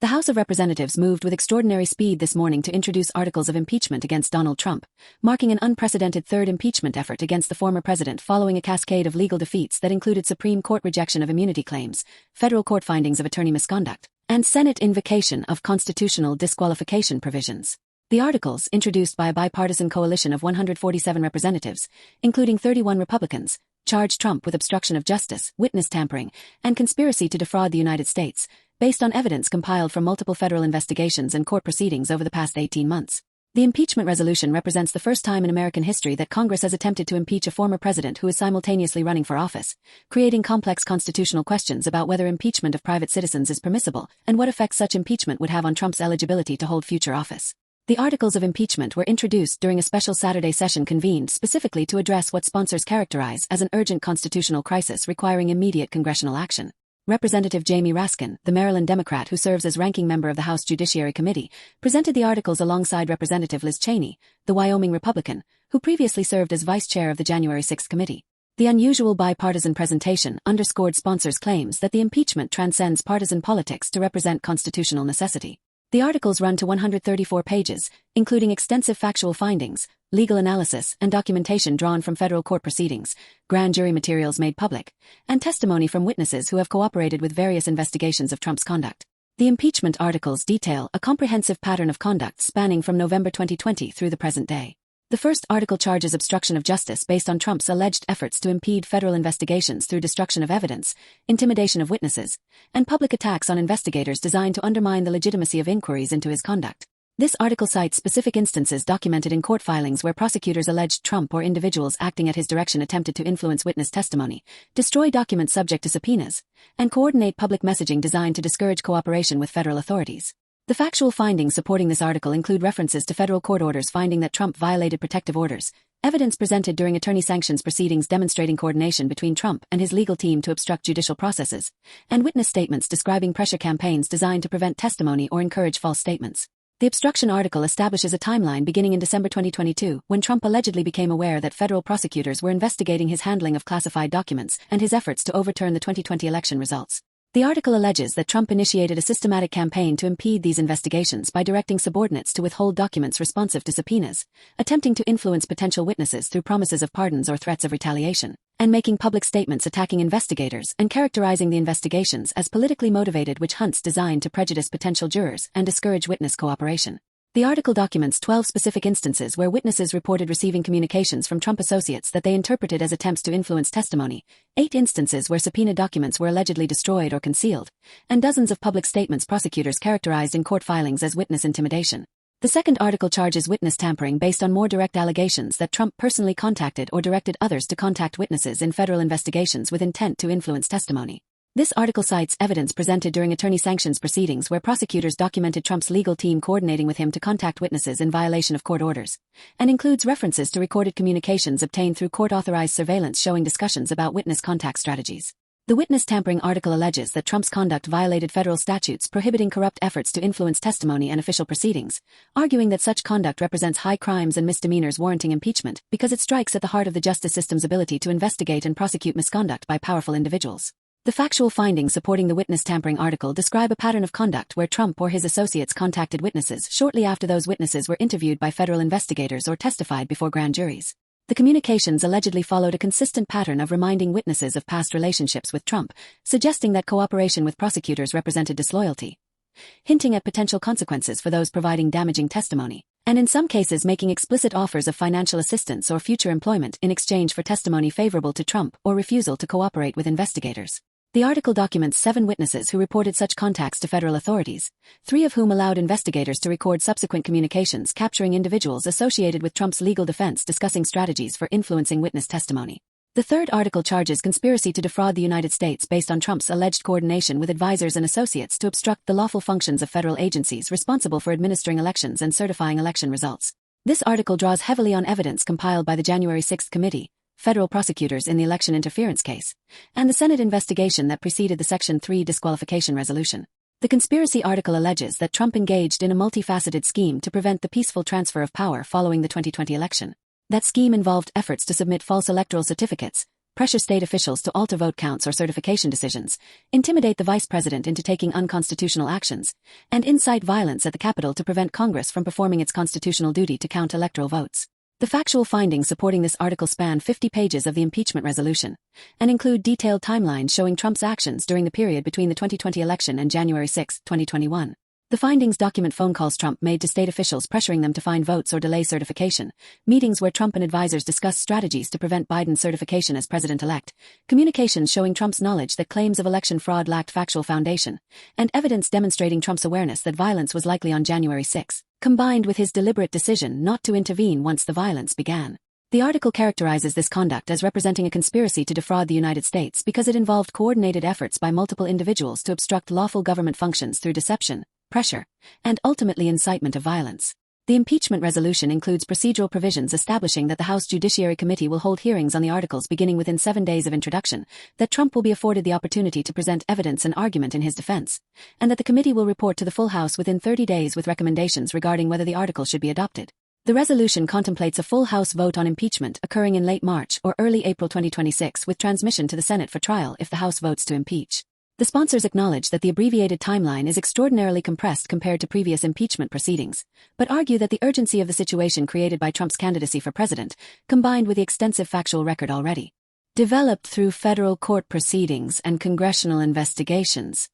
The House of Representatives moved with extraordinary speed this morning to introduce articles of impeachment against Donald Trump, marking an unprecedented third impeachment effort against the former president following a cascade of legal defeats that included Supreme Court rejection of immunity claims, federal court findings of attorney misconduct, and Senate invocation of constitutional disqualification provisions. The articles, introduced by a bipartisan coalition of 147 representatives, including 31 Republicans, charge Trump with obstruction of justice, witness tampering, and conspiracy to defraud the United States, based on evidence compiled from multiple federal investigations and court proceedings over the past 18 months. The impeachment resolution represents the first time in American history that Congress has attempted to impeach a former president who is simultaneously running for office, creating complex constitutional questions about whether impeachment of private citizens is permissible and what effects such impeachment would have on Trump's eligibility to hold future office. The articles of impeachment were introduced during a special Saturday session convened specifically to address what sponsors characterize as an urgent constitutional crisis requiring immediate congressional action. Representative Jamie Raskin, the Maryland Democrat who serves as ranking member of the House Judiciary Committee, presented the articles alongside Representative Liz Cheney, the Wyoming Republican, who previously served as vice chair of the January 6 committee. The unusual bipartisan presentation underscored sponsors' claims that the impeachment transcends partisan politics to represent constitutional necessity. The articles run to 134 pages, including extensive factual findings, legal analysis and documentation drawn from federal court proceedings, grand jury materials made public, and testimony from witnesses who have cooperated with various investigations of Trump's conduct. The impeachment articles detail a comprehensive pattern of conduct spanning from November 2020 through the present day. The first article charges obstruction of justice based on Trump's alleged efforts to impede federal investigations through destruction of evidence, intimidation of witnesses, and public attacks on investigators designed to undermine the legitimacy of inquiries into his conduct. This article cites specific instances documented in court filings where prosecutors alleged Trump or individuals acting at his direction attempted to influence witness testimony, destroy documents subject to subpoenas, and coordinate public messaging designed to discourage cooperation with federal authorities. The factual findings supporting this article include references to federal court orders finding that Trump violated protective orders, evidence presented during attorney sanctions proceedings demonstrating coordination between Trump and his legal team to obstruct judicial processes, and witness statements describing pressure campaigns designed to prevent testimony or encourage false statements. The obstruction article establishes a timeline beginning in December 2022, when Trump allegedly became aware that federal prosecutors were investigating his handling of classified documents and his efforts to overturn the 2020 election results. The article alleges that Trump initiated a systematic campaign to impede these investigations by directing subordinates to withhold documents responsive to subpoenas, attempting to influence potential witnesses through promises of pardons or threats of retaliation, and making public statements attacking investigators and characterizing the investigations as politically motivated witch hunts designed to prejudice potential jurors and discourage witness cooperation. The article documents 12 specific instances where witnesses reported receiving communications from Trump associates that they interpreted as attempts to influence testimony, 8 instances where subpoena documents were allegedly destroyed or concealed, and dozens of public statements prosecutors characterized in court filings as witness intimidation. The second article charges witness tampering based on more direct allegations that Trump personally contacted or directed others to contact witnesses in federal investigations with intent to influence testimony. This article cites evidence presented during attorney sanctions proceedings where prosecutors documented Trump's legal team coordinating with him to contact witnesses in violation of court orders, and includes references to recorded communications obtained through court-authorized surveillance showing discussions about witness contact strategies. The witness tampering article alleges that Trump's conduct violated federal statutes prohibiting corrupt efforts to influence testimony and official proceedings, arguing that such conduct represents high crimes and misdemeanors warranting impeachment because it strikes at the heart of the justice system's ability to investigate and prosecute misconduct by powerful individuals. The factual findings supporting the witness tampering article describe a pattern of conduct where Trump or his associates contacted witnesses shortly after those witnesses were interviewed by federal investigators or testified before grand juries. The communications allegedly followed a consistent pattern of reminding witnesses of past relationships with Trump, suggesting that cooperation with prosecutors represented disloyalty, hinting at potential consequences for those providing damaging testimony, and in some cases making explicit offers of financial assistance or future employment in exchange for testimony favorable to Trump or refusal to cooperate with investigators. The article documents 7 witnesses who reported such contacts to federal authorities, 3 of whom allowed investigators to record subsequent communications capturing individuals associated with Trump's legal defense discussing strategies for influencing witness testimony. The third article charges conspiracy to defraud the United States based on Trump's alleged coordination with advisors and associates to obstruct the lawful functions of federal agencies responsible for administering elections and certifying election results. This article draws heavily on evidence compiled by the January 6 committee, federal prosecutors in the election interference case, and the Senate investigation that preceded the Section 3 disqualification resolution. The conspiracy article alleges that Trump engaged in a multifaceted scheme to prevent the peaceful transfer of power following the 2020 election. That scheme involved efforts to submit false electoral certificates, pressure state officials to alter vote counts or certification decisions, intimidate the vice president into taking unconstitutional actions, and incite violence at the Capitol to prevent Congress from performing its constitutional duty to count electoral votes. The factual findings supporting this article span 50 pages of the impeachment resolution, and include detailed timelines showing Trump's actions during the period between the 2020 election and January 6, 2021. The findings document phone calls Trump made to state officials pressuring them to find votes or delay certification, meetings where Trump and advisors discussed strategies to prevent Biden's certification as president-elect, communications showing Trump's knowledge that claims of election fraud lacked factual foundation, and evidence demonstrating Trump's awareness that violence was likely on January 6, combined with his deliberate decision not to intervene once the violence began. The article characterizes this conduct as representing a conspiracy to defraud the United States because it involved coordinated efforts by multiple individuals to obstruct lawful government functions through deception, pressure, and ultimately incitement of violence. The impeachment resolution includes procedural provisions establishing that the House Judiciary Committee will hold hearings on the articles beginning within 7 days of introduction, that Trump will be afforded the opportunity to present evidence and argument in his defense, and that the committee will report to the full House within 30 days with recommendations regarding whether the article should be adopted. The resolution contemplates a full House vote on impeachment occurring in late March or early April 2026 with transmission to the Senate for trial if the House votes to impeach. The sponsors acknowledge that the abbreviated timeline is extraordinarily compressed compared to previous impeachment proceedings, but argue that the urgency of the situation created by Trump's candidacy for president, combined with the extensive factual record already developed through federal court proceedings and congressional investigations,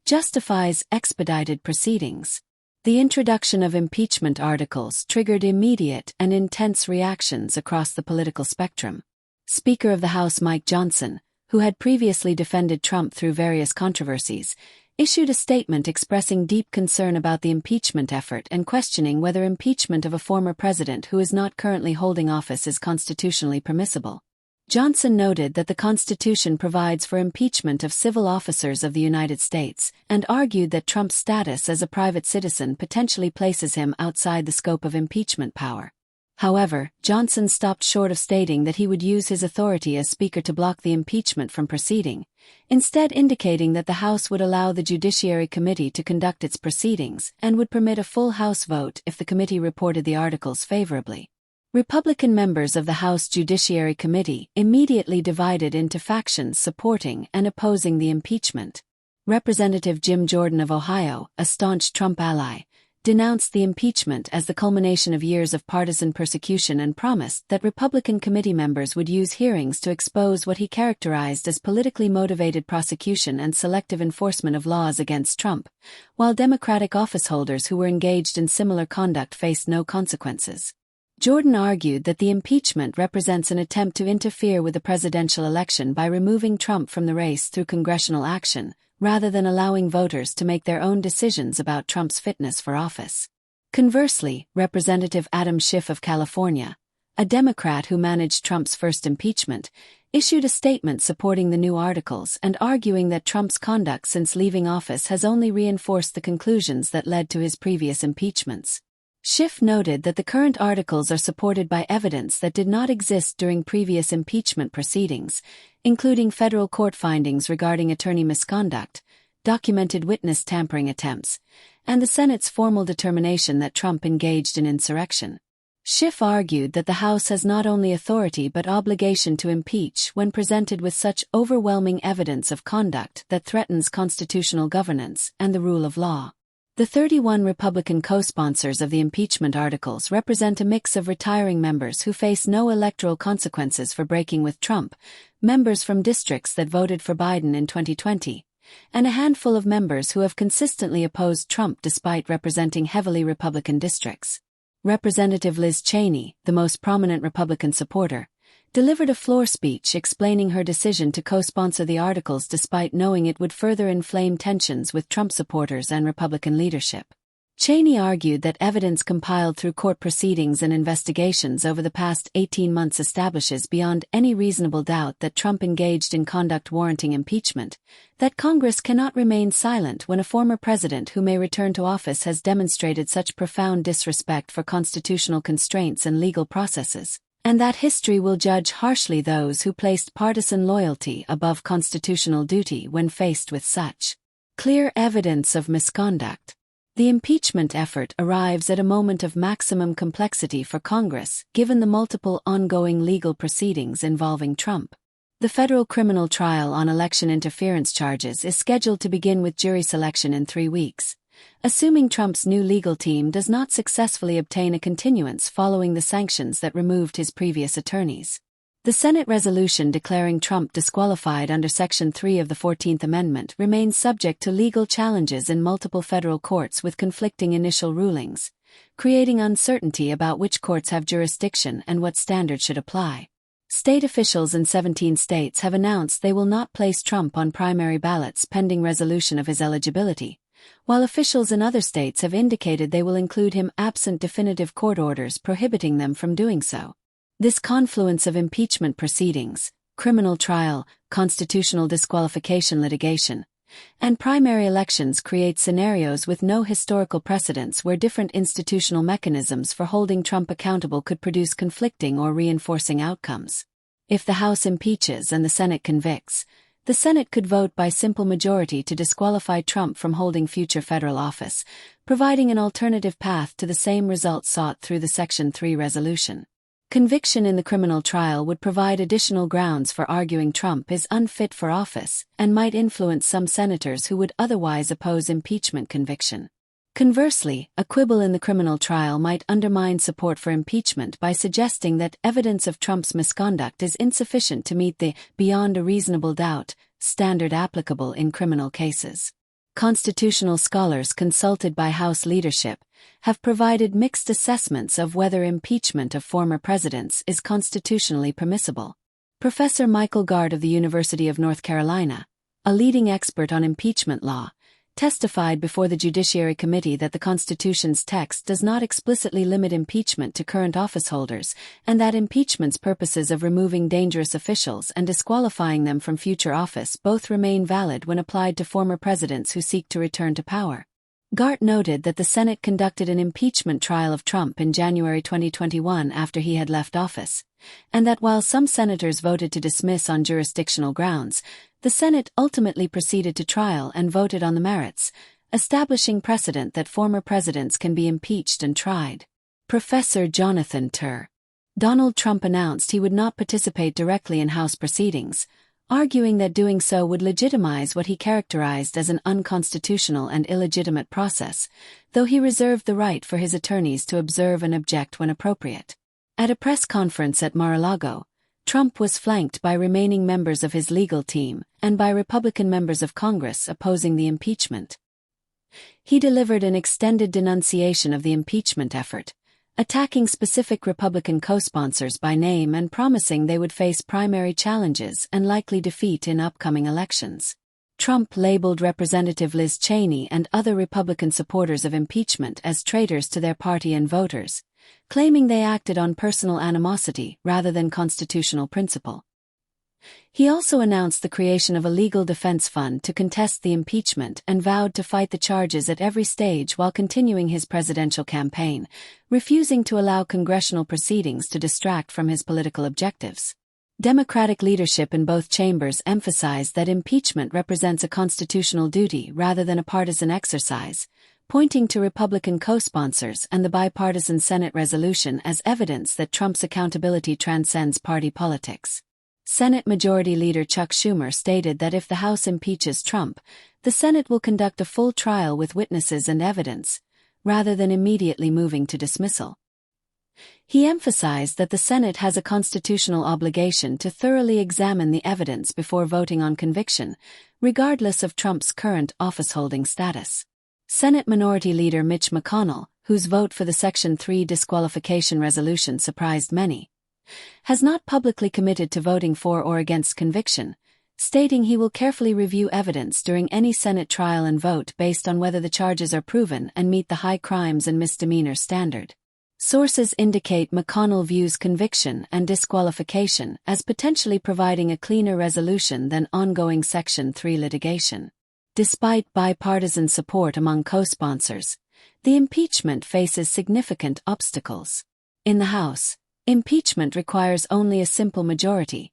justifies expedited proceedings. The introduction of impeachment articles triggered immediate and intense reactions across the political spectrum. Speaker of the House Mike Johnson, who had previously defended Trump through various controversies, issued a statement expressing deep concern about the impeachment effort and questioning whether impeachment of a former president who is not currently holding office is constitutionally permissible. Johnson noted that the Constitution provides for impeachment of civil officers of the United States and argued that Trump's status as a private citizen potentially places him outside the scope of impeachment power. However, Johnson stopped short of stating that he would use his authority as Speaker to block the impeachment from proceeding, instead indicating that the House would allow the Judiciary Committee to conduct its proceedings and would permit a full House vote if the committee reported the articles favorably. Republican members of the House Judiciary Committee immediately divided into factions supporting and opposing the impeachment. Representative Jim Jordan of Ohio, a staunch Trump ally, denounced the impeachment as the culmination of years of partisan persecution and promised that Republican committee members would use hearings to expose what he characterized as politically motivated prosecution and selective enforcement of laws against Trump, while Democratic officeholders who were engaged in similar conduct faced no consequences. Jordan argued that the impeachment represents an attempt to interfere with the presidential election by removing Trump from the race through congressional action, rather than allowing voters to make their own decisions about Trump's fitness for office. Conversely, Representative Adam Schiff of California, a Democrat who managed Trump's first impeachment, issued a statement supporting the new articles and arguing that Trump's conduct since leaving office has only reinforced the conclusions that led to his previous impeachments. Schiff noted that the current articles are supported by evidence that did not exist during previous impeachment proceedings, including federal court findings regarding attorney misconduct, documented witness tampering attempts, and the Senate's formal determination that Trump engaged in insurrection. Schiff argued that the House has not only authority but obligation to impeach when presented with such overwhelming evidence of conduct that threatens constitutional governance and the rule of law. The 31 Republican co-sponsors of the impeachment articles represent a mix of retiring members who face no electoral consequences for breaking with Trump, members from districts that voted for Biden in 2020, and a handful of members who have consistently opposed Trump despite representing heavily Republican districts. Representative Liz Cheney, the most prominent Republican supporter, delivered a floor speech explaining her decision to co-sponsor the articles despite knowing it would further inflame tensions with Trump supporters and Republican leadership. Cheney argued that evidence compiled through court proceedings and investigations over the past 18 months establishes beyond any reasonable doubt that Trump engaged in conduct warranting impeachment, that Congress cannot remain silent when a former president who may return to office has demonstrated such profound disrespect for constitutional constraints and legal processes, and that history will judge harshly those who placed partisan loyalty above constitutional duty when faced with such clear evidence of misconduct. The impeachment effort arrives at a moment of maximum complexity for Congress, given the multiple ongoing legal proceedings involving Trump. The federal criminal trial on election interference charges is scheduled to begin with jury selection in 3 weeks, assuming Trump's new legal team does not successfully obtain a continuance following the sanctions that removed his previous attorneys. The Senate resolution declaring Trump disqualified under Section 3 of the 14th Amendment remains subject to legal challenges in multiple federal courts with conflicting initial rulings, creating uncertainty about which courts have jurisdiction and what standards should apply. State officials in 17 states have announced they will not place Trump on primary ballots pending resolution of his eligibility, while officials in other states have indicated they will include him absent definitive court orders prohibiting them from doing so. This confluence of impeachment proceedings, criminal trial, constitutional disqualification litigation, and primary elections create scenarios with no historical precedents where different institutional mechanisms for holding Trump accountable could produce conflicting or reinforcing outcomes. If the House impeaches and the Senate convicts, the Senate could vote by simple majority to disqualify Trump from holding future federal office, providing an alternative path to the same result sought through the Section 3 resolution. Conviction in the criminal trial would provide additional grounds for arguing Trump is unfit for office and might influence some senators who would otherwise oppose impeachment conviction. Conversely, a quibble in the criminal trial might undermine support for impeachment by suggesting that evidence of Trump's misconduct is insufficient to meet the beyond a reasonable doubt standard applicable in criminal cases. Constitutional scholars consulted by House leadership have provided mixed assessments of whether impeachment of former presidents is constitutionally permissible. Professor Michael Gard of the University of North Carolina, a leading expert on impeachment law, testified before the Judiciary Committee that the Constitution's text does not explicitly limit impeachment to current officeholders, and that impeachment's purposes of removing dangerous officials and disqualifying them from future office both remain valid when applied to former presidents who seek to return to power. Gart noted that the Senate conducted an impeachment trial of Trump in January 2021 after he had left office, and that while some senators voted to dismiss on jurisdictional grounds, the Senate ultimately proceeded to trial and voted on the merits, establishing precedent that former presidents can be impeached and tried. Professor Jonathan Tur. Donald Trump announced he would not participate directly in House proceedings, arguing that doing so would legitimize what he characterized as an unconstitutional and illegitimate process, though he reserved the right for his attorneys to observe and object when appropriate. At a press conference at Mar-a-Lago, Trump was flanked by remaining members of his legal team and by Republican members of Congress opposing the impeachment. He delivered an extended denunciation of the impeachment effort, attacking specific Republican co-sponsors by name and promising they would face primary challenges and likely defeat in upcoming elections. Trump labeled Representative Liz Cheney and other Republican supporters of impeachment as traitors to their party and voters, claiming they acted on personal animosity rather than constitutional principle. He also announced the creation of a legal defense fund to contest the impeachment and vowed to fight the charges at every stage while continuing his presidential campaign, refusing to allow congressional proceedings to distract from his political objectives. Democratic leadership in both chambers emphasized that impeachment represents a constitutional duty rather than a partisan exercise, pointing to Republican co-sponsors and the bipartisan Senate resolution as evidence that Trump's accountability transcends party politics. Senate Majority Leader Chuck Schumer stated that if the House impeaches Trump, the Senate will conduct a full trial with witnesses and evidence, rather than immediately moving to dismissal. He emphasized that the Senate has a constitutional obligation to thoroughly examine the evidence before voting on conviction, regardless of Trump's current office-holding status. Senate Minority Leader Mitch McConnell, whose vote for the Section 3 disqualification resolution surprised many, has not publicly committed to voting for or against conviction, stating he will carefully review evidence during any Senate trial and vote based on whether the charges are proven and meet the high crimes and misdemeanor standard. Sources indicate McConnell views conviction and disqualification as potentially providing a cleaner resolution than ongoing Section 3 litigation. Despite bipartisan support among co-sponsors, the impeachment faces significant obstacles. In the House, impeachment requires only a simple majority,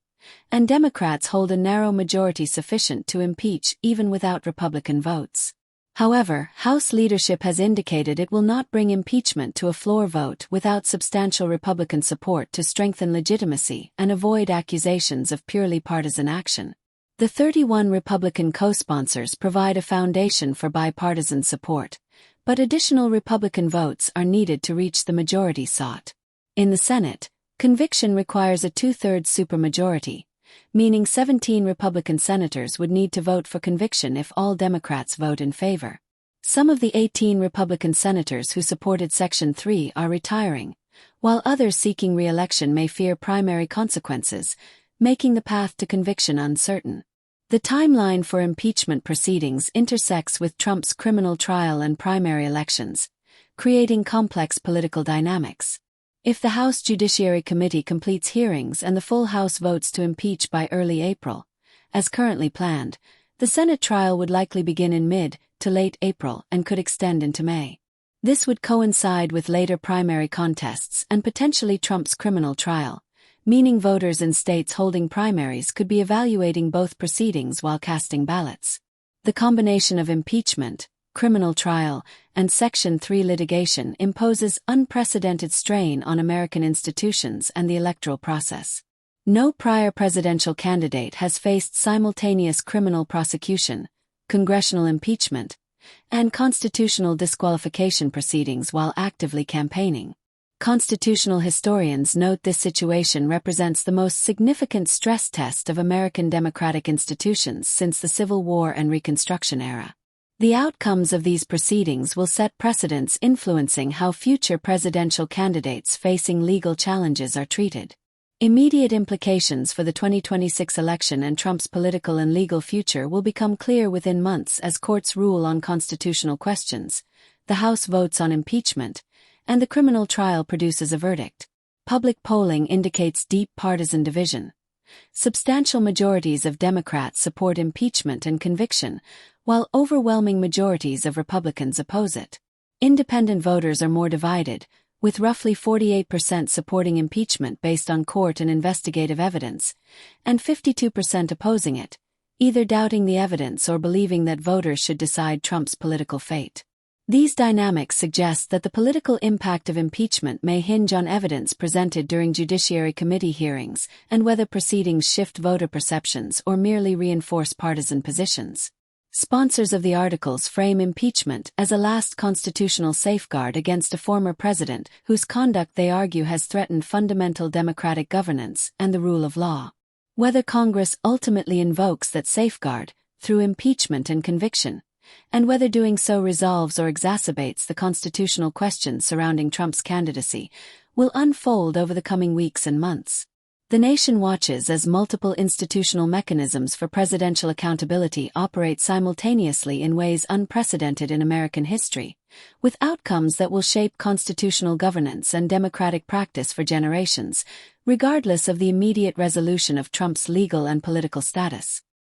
and Democrats hold a narrow majority sufficient to impeach even without Republican votes. However, House leadership has indicated it will not bring impeachment to a floor vote without substantial Republican support to strengthen legitimacy and avoid accusations of purely partisan action. The 31 Republican co-sponsors provide a foundation for bipartisan support, but additional Republican votes are needed to reach the majority sought. In the Senate, conviction requires a two-thirds supermajority, meaning 17 Republican senators would need to vote for conviction if all Democrats vote in favor. Some of the 18 Republican senators who supported Section 3 are retiring, while others seeking re-election may fear primary consequences, making the path to conviction uncertain. The timeline for impeachment proceedings intersects with Trump's criminal trial and primary elections, creating complex political dynamics. If the House Judiciary Committee completes hearings and the full House votes to impeach by early April, as currently planned, the Senate trial would likely begin in mid to late April and could extend into May. This would coincide with later primary contests and potentially Trump's criminal trial, meaning voters in states holding primaries could be evaluating both proceedings while casting ballots. The combination of impeachment, criminal trial, and Section 3 litigation imposes unprecedented strain on American institutions and the electoral process. No prior presidential candidate has faced simultaneous criminal prosecution, congressional impeachment, and constitutional disqualification proceedings while actively campaigning. Constitutional historians note this situation represents the most significant stress test of American democratic institutions since the Civil War and Reconstruction era. The outcomes of these proceedings will set precedents influencing how future presidential candidates facing legal challenges are treated. Immediate implications for the 2026 election and Trump's political and legal future will become clear within months as courts rule on constitutional questions, the House votes on impeachment, and the criminal trial produces a verdict. Public polling indicates deep partisan division. Substantial majorities of Democrats support impeachment and conviction, while overwhelming majorities of Republicans oppose it. Independent voters are more divided, with roughly 48% supporting impeachment based on court and investigative evidence, and 52% opposing it, either doubting the evidence or believing that voters should decide Trump's political fate. These dynamics suggest that the political impact of impeachment may hinge on evidence presented during Judiciary Committee hearings and whether proceedings shift voter perceptions or merely reinforce partisan positions. Sponsors of the articles frame impeachment as a last constitutional safeguard against a former president whose conduct they argue has threatened fundamental democratic governance and the rule of law. Whether Congress ultimately invokes that safeguard through impeachment and conviction, and whether doing so resolves or exacerbates the constitutional questions surrounding Trump's candidacy, will unfold over the coming weeks and months. The nation watches as multiple institutional mechanisms for presidential accountability operate simultaneously in ways unprecedented in American history, with outcomes that will shape constitutional governance and democratic practice for generations, regardless of the immediate resolution of Trump's legal and political status.